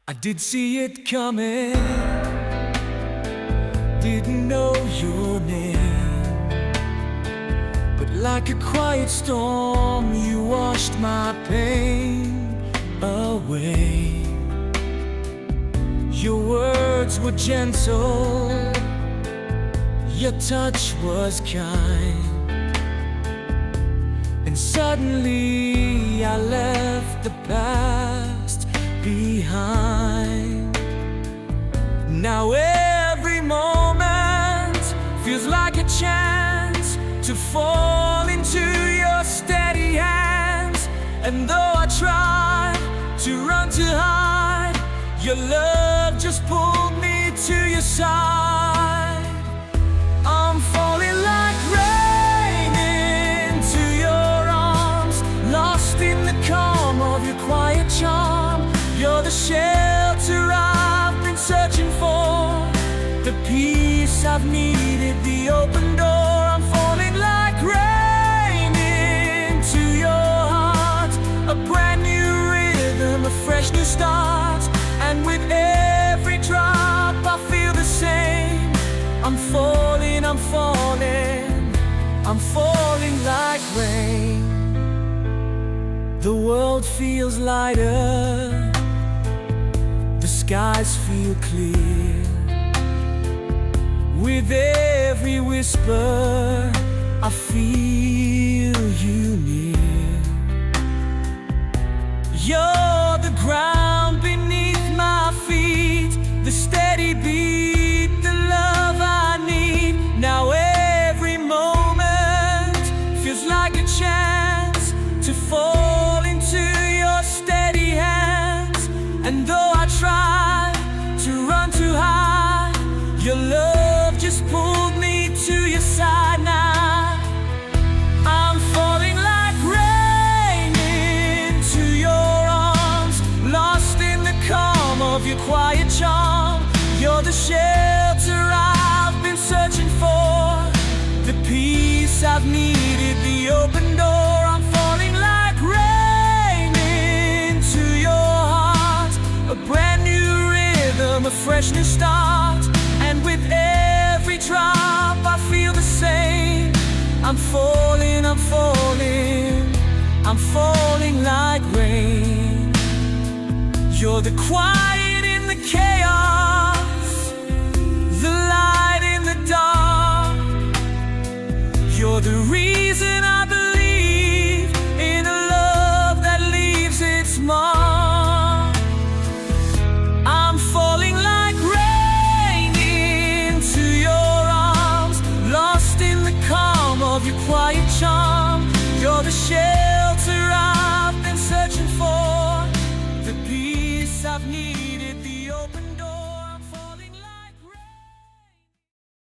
I did see it coming, didn't know your name, but like a quiet storm you washed my pain away. Your words were gentle, your touch was kind, and suddenly I left the past behind. Now every moment feels like a chance to fall into your steady hands. And though I tried to run to hide, your love just pulled me to your side. I'm falling like rain into your arms, lost in the calm of your quiet charm. You're the shelter I've been searching for, the peace I've needed, the open door. I'm falling like rain into your heart, a brand new rhythm, a fresh new start. And with every drop I feel the same. I'm falling, I'm falling, I'm falling like rain. The world feels lighter, the skies feel clear. With every whisper I feel you near. You're the ground beneath my feet, the steady beat, the love I need. Now every moment feels like a chance to fall into your steady hands. And though I try to run to hide, your love just pulled me to your side. Now I'm falling like rain into your arms, lost in the calm of your quiet charm. You're the shelter I've been searching for, the peace I've needed, the open door. I'm falling like rain into your heart, a brand new rhythm, a fresh new start. And with every drop I feel the same. I'm falling, I'm falling, I'm falling like rain. You're the quiet in the chaos, the light in the dark. You're the reason I believe in a love that leaves its mark. I'm falling like rain into your arms, lost in the calm of your quiet charm. You're the shelter I've been searching for, the peace I've needed.